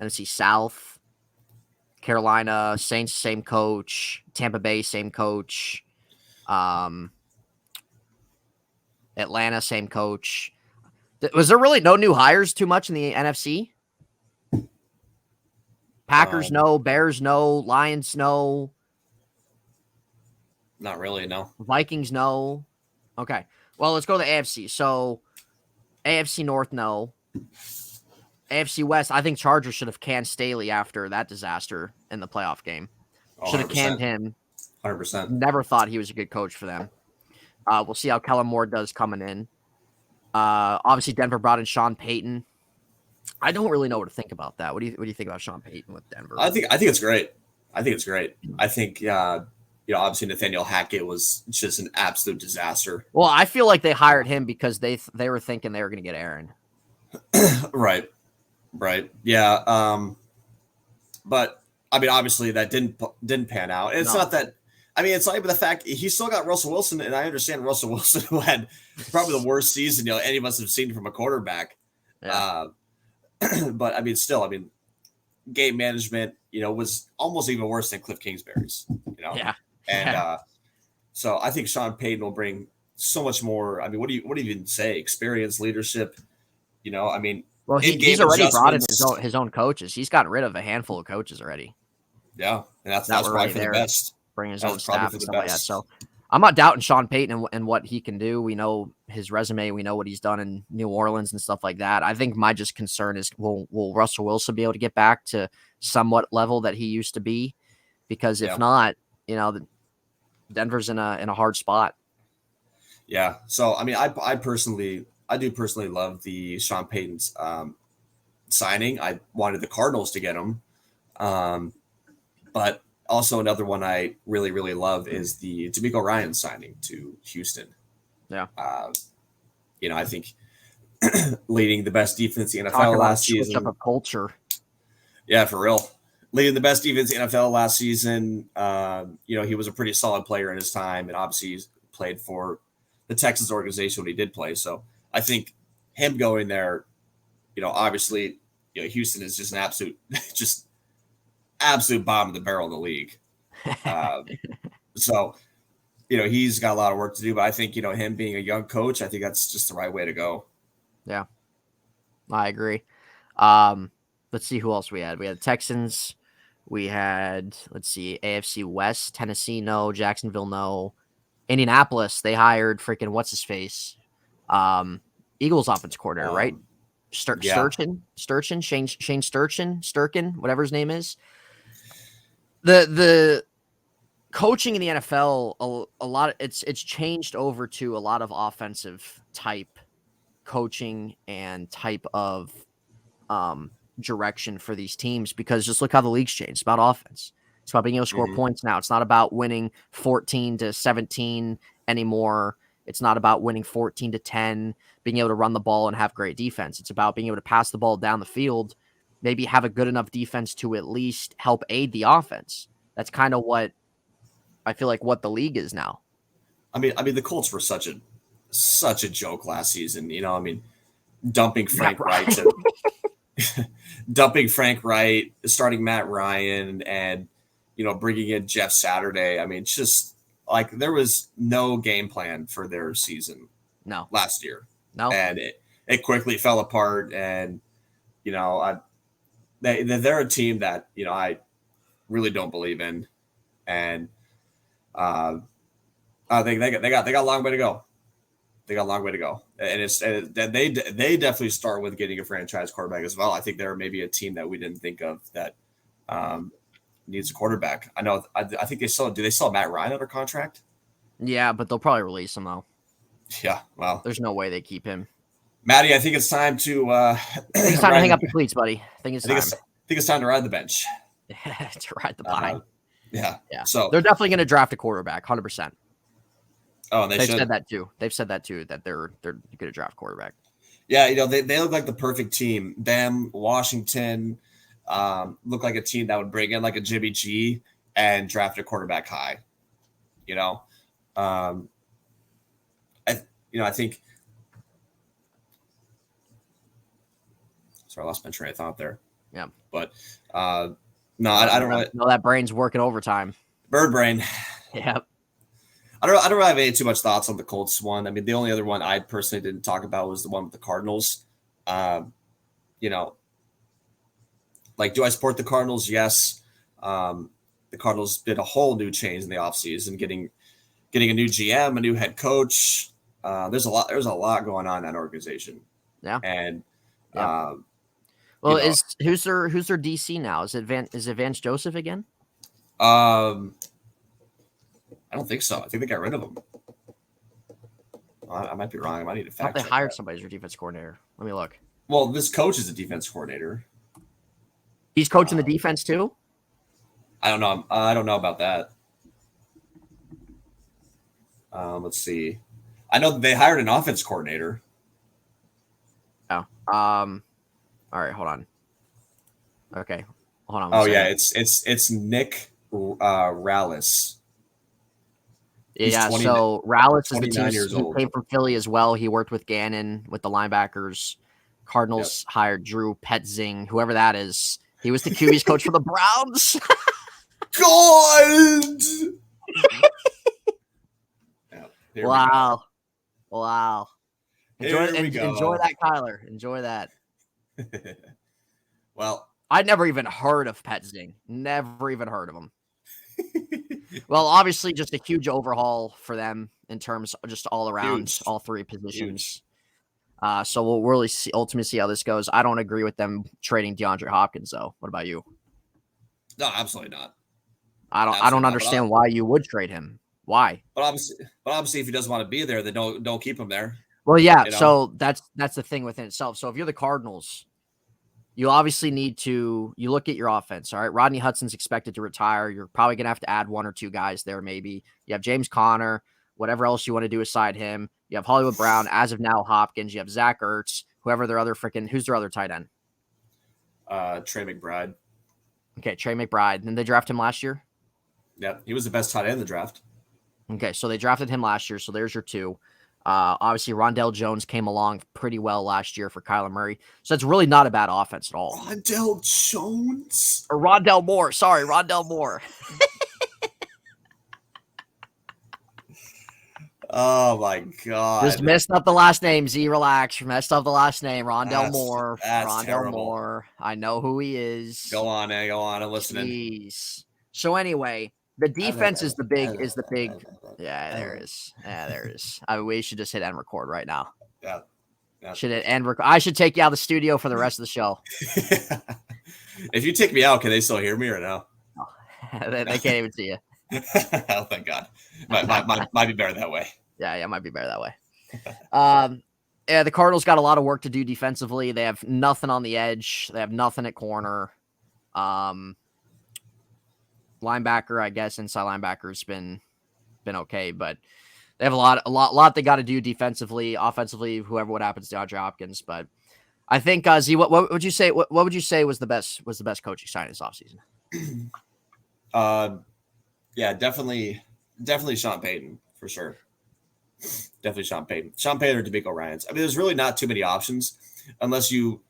NFC South, Carolina Saints, same coach. Tampa Bay, same coach. Atlanta, same coach. Was there really no new hires too much in the NFC? Packers, no. Bears, no. Lions, no. Not really, no. Vikings, no. Okay. Well, let's go to the AFC. So, AFC North, no. AFC West, I think Chargers should have canned Staley after that disaster in the playoff game. Should have canned him. 100%. Never thought he was a good coach for them. We'll see how Kellen Moore does coming in. Obviously, Denver brought in Sean Payton. I don't really know what to think about that. What do you think about Sean Payton with Denver? I think it's great. I think obviously Nathaniel Hackett was just an absolute disaster. Well, I feel like they hired him because they were thinking they were going to get Aaron. Right. Yeah. But I mean, obviously that didn't pan out. It's not that. I mean, it's like the fact he still got Russell Wilson, and I understand Russell Wilson, who had probably the worst season any of us have seen from a quarterback. Yeah. But I mean, still, game management, was almost even worse than Cliff Kingsbury's. Yeah. And so I think Sean Payton will bring so much more. I mean, what do you even say? Experience, leadership. I mean, well, he's already brought in his own coaches. He's gotten rid of a handful of coaches already. Yeah, and that's probably for the best. Bring his own staff and stuff like that. So I'm not doubting Sean Payton and what he can do. We know his resume. We know what he's done in New Orleans and stuff like that. I think my just concern is will Russell Wilson be able to get back to somewhat level that he used to be? Because if not, Denver's in a hard spot. Yeah. So I mean, I do personally love the Sean Payton's signing. I wanted the Cardinals to get him, but also another one I really, really love is the D'Amico Ryan signing to Houston. Yeah. I think leading the best defense in the NFL last season. Up a culture. Yeah, for real. Leading the best defense in the NFL last season. He was a pretty solid player in his time, and obviously he's played for the Texans organization when he did play. So I think him going there, obviously, Houston is just an absolute bottom of the barrel of the league. So, he's got a lot of work to do, but I think, him being a young coach, I think that's just the right way to go. Yeah, I agree. Let's see who else we had. We had Texans. We had, AFC West, Tennessee, no. Jacksonville, no. Indianapolis, they hired freaking what's-his-face. Eagles offense coordinator, right? Sturchin, Shane Sturchin, whatever his name is. The coaching in the NFL, a lot of, it's changed over to a lot of offensive type coaching and type of direction for these teams, because just look how the league's changed. It's about offense. It's about being able to score points now. It's not about winning 14-17 anymore. It's not about winning 14-10, being able to run the ball and have great defense. It's about being able to pass the ball down the field, maybe have a good enough defense to at least help aid the offense. That's kind of what I feel like what the league is now. I mean, the Colts were such a joke last season. Dumping Frank Wright, starting Matt Ryan, and bringing in Jeff Saturday. I mean, just like there was no game plan for their season. No, last year. No, and it quickly fell apart. And they're a team that I really don't believe in, and I think they got a long way to go. They got a long way to go, and they definitely start with getting a franchise quarterback as well. I think they're maybe a team that we didn't think of that needs a quarterback. I know. I think they still do. They still have Matt Ryan under contract? Yeah, but they'll probably release him though. Yeah, well, there's no way they keep him. Maddie, I think it's time to. It's time to hang up the cleats, buddy. I think it's time to ride the bench. To ride the pine. Yeah. So they're definitely going to draft a quarterback, 100%. Oh, they've said that too. They've said that too, that they're going to draft quarterback. Yeah, they look like the perfect team. Them, Washington, look like a team that would bring in like a Jimmy G and draft a quarterback high. I think. Sorry, I lost my train of thought there. Yeah, but no, I don't really. No, that brain's working overtime. Bird brain. Yeah. I don't really have any too much thoughts on the Colts one. I mean, the only other one I personally didn't talk about was the one with the Cardinals. Like, do I support the Cardinals? Yes. The Cardinals did a whole new change in the offseason, getting a new GM, a new head coach. There's a lot going on in that organization. Yeah. And well, who's their DC now? Is it Vance Joseph again? I don't think so. I think they got rid of him. I might be wrong. I might need to fact check. They hired somebody as their defense coordinator. Let me look. Well, this coach is a defense coordinator. He's coaching the defense too? I don't know. I don't know about that. Let's see. I know they hired an offense coordinator. Oh. All right, hold on. Okay. Hold on. Oh yeah, it's Nick Rallis. Yeah, so Rallis is the team. He came from Philly as well. He worked with Gannon with the linebackers. Cardinals hired Drew Petzing, whoever that is. He was the QB's coach for the Browns. God! Wow. Enjoy that, Kyler. Enjoy that. Well, I'd never even heard of Petzing. Never even heard of him. Well, obviously, just a huge overhaul for them in terms of just all around, all three positions. So we'll really ultimately see how this goes. I don't agree with them trading DeAndre Hopkins, though. What about you? No, absolutely not. I don't understand why you would trade him. Why? But obviously, if he doesn't want to be there, then don't keep him there. Well, yeah. So that's the thing within itself. So if you're the Cardinals, you obviously need to look at your offense. All right, Rodney Hudson's expected to retire. You're probably gonna have to add one or two guys there. Maybe you have James Conner, whatever else you want to do aside him. You have Hollywood Brown, as of now Hopkins. You have Zach Ertz, who's their other tight end? Trey McBride. Okay, Trey McBride. Didn't they draft him last year? Yep, he was the best tight end in the draft. Okay, so they drafted him last year. So there's your two. Obviously, Rondell Jones came along pretty well last year for Kyler Murray. So it's really not a bad offense at all. Rondell Jones? Or Rondell Moore. Sorry, Rondell Moore. Oh, my God. Just messed up the last name, Z. Relax. Messed up the last name. Rondell Moore. That's terrible. Moore. I know who he is. Go on. I'm listening. Jeez. So anyway, the defense is the big. Yeah, there it is. We should just hit end record right now. Yeah. Should it end record? I should take you out of the studio for the rest of the show. If you take me out, can they still hear me or no? They can't even see you. Oh, thank God. Might be better that way. Yeah, it might be better that way. The Cardinals got a lot of work to do defensively. They have nothing on the edge. They have nothing at corner. Linebacker, I guess, inside linebacker's been okay, but they have a lot they got to do defensively, offensively, what happens to DeAndre Hopkins. But I think Z, what would you say? What would you say was the best coaching signing this offseason? Yeah, definitely Sean Payton for sure. Definitely Sean Payton. Sean Payton or DeMeco Ryans. I mean, there's really not too many options unless you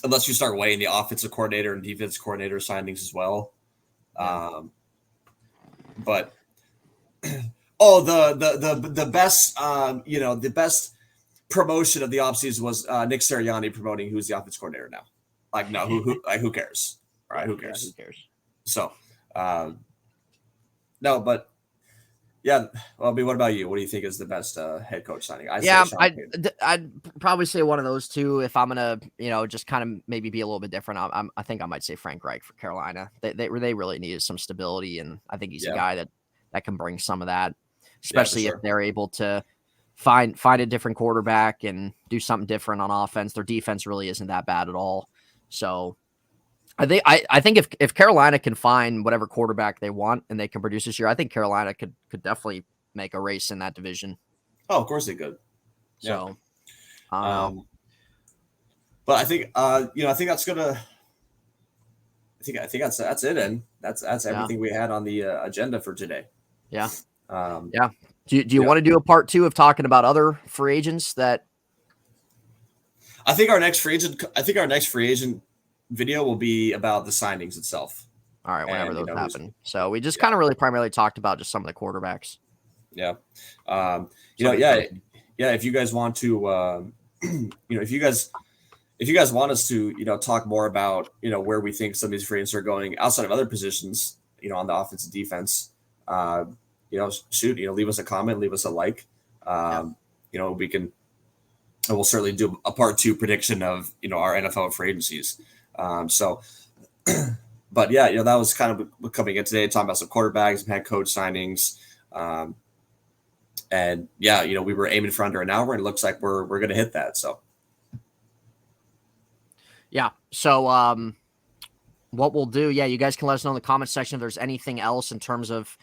start weighing the offensive coordinator and defense coordinator signings as well. But the best the best promotion of the offseason was Nick Sirianni promoting who's the offense coordinator now. Like, no, who cares? All right, who cares? Who cares? So no, but yeah. Well, I mean, what about you? What do you think is the best head coach signing? I'd probably say one of those two. If I'm gonna, just kind of maybe be a little bit different, I think I might say Frank Reich for Carolina. They really needed some stability, and I think he's a guy that can bring some of that, especially if they're able to find a different quarterback and do something different on offense. Their defense really isn't that bad at all, so. I think if Carolina can find whatever quarterback they want and they can produce this year, I think Carolina could definitely make a race in that division. Oh, of course they could. So, but I think I think that's gonna. I think that's it, and that's everything we had on the agenda for today. Yeah. Do you want to do a part 2 of talking about other free agents that? I think our next free agent video will be about the signings itself. All right, whenever those happen. So we just kind of really primarily talked about just some of the quarterbacks. Yeah. If you guys want to, if you guys want us to, talk more about, where we think some of these free agents are going outside of other positions, on the offense and defense, leave us a comment, leave us a like. We can, and we'll certainly do a part 2 prediction of, our NFL free agencies. But that was kind of coming in today, talking about some quarterbacks, some head coach signings. We were aiming for under an hour, and it looks like we're going to hit that. So, yeah. So, what we'll do, you guys can let us know in the comment section if there's anything else in terms of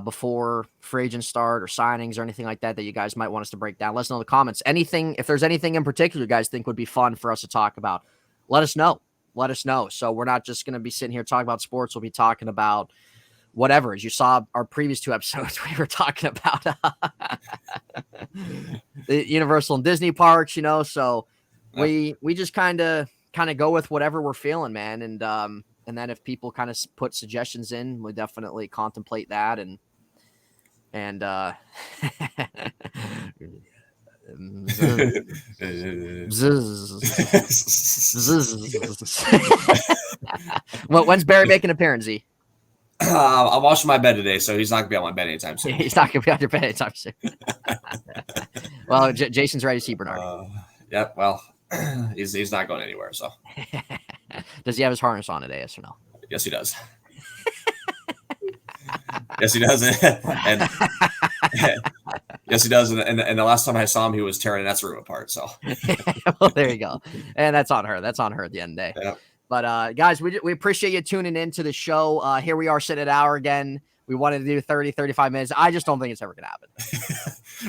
before free agent start or signings or anything like that you guys might want us to break down. Let us know in the comments. If there's anything in particular you guys think would be fun for us to talk about, let us know. So we're not just going to be sitting here talking about sports. We'll be talking about whatever. As you saw our previous 2 episodes, we were talking about the Universal and Disney parks, so we just kind of go with whatever we're feeling, man. And then if people kind of put suggestions in, we'll definitely contemplate that. When's Barry making an appearance? I'm washing my bed today, so he's not gonna be on my bed anytime soon. He's not gonna be on your bed anytime soon. Well, Jason's ready to see Bernard. Well, he's not going anywhere. So, does he have his harness on today? Yes or no? Yes, he does. Yes, he does. And yes, he does. And the last time I saw him, he was tearing that room apart. So, well, there you go. And that's on her. That's on her at the end of the day. Yeah. But guys, we appreciate you tuning in to the show. Here we are sitting at an hour again. We wanted to do 30, 35 minutes. I just don't think it's ever going to happen.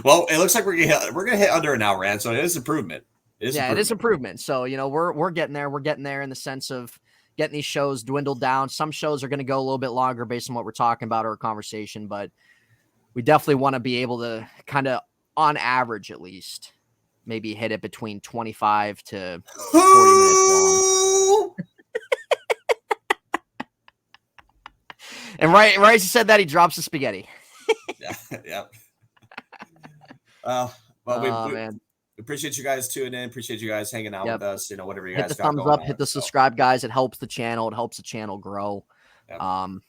Well, it looks like we're going to hit under an hour, and so it is improvement. It is improvement. So, we're getting there. We're getting there in the sense of getting these shows dwindled down. Some shows are going to go a little bit longer based on what we're talking about or a conversation, but we definitely want to be able to kind of, on average at least, maybe hit it between 25 to 40 minutes long. And right as he said that, he drops the spaghetti. Yeah. Man. We appreciate you guys tuning in. Appreciate you guys hanging out with us. Whatever you guys hit the thumbs up, hit the subscribe, guys. It helps the channel. It helps the channel grow, and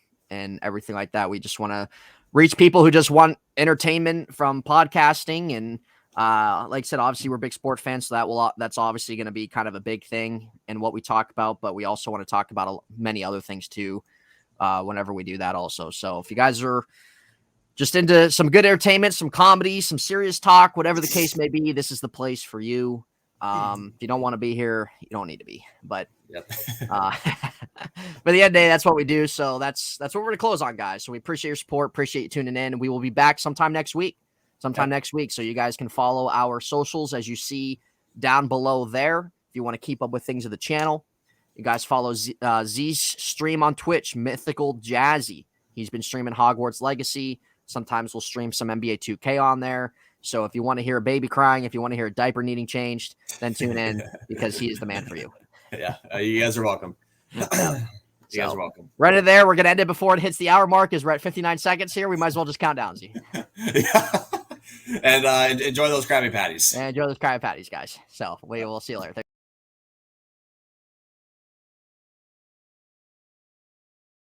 everything like that. We just want to reach people who just want entertainment from podcasting. And like I said, obviously we're big sport fans, so that's obviously going to be kind of a big thing in what we talk about. But we also want to talk about many other things too, whenever we do that also. So if you guys are just into some good entertainment, some comedy, some serious talk, whatever the case may be, this is the place for you. If you don't want to be here, you don't need to be. But but at the end of the day, that's what we do. So that's what we're going to close on, guys. So we appreciate your support. Appreciate you tuning in. And we will be back sometime next week. So you guys can follow our socials as you see down below there. If you want to keep up with things of the channel, you guys follow Z's stream on Twitch, MythicalJazzy. He's been streaming Hogwarts Legacy. Sometimes we'll stream some NBA 2K on there. So if you want to hear a baby crying, if you want to hear a diaper needing changed, then tune in because he is the man for you. Yeah, you guys are welcome. You guys are welcome. Right in there, we're going to end it before it hits the hour mark. As we're at 59 seconds here, we might as well just count down, Z. Yeah. And enjoy those Krabby Patties. And enjoy those Krabby Patties, guys. So we will see you later.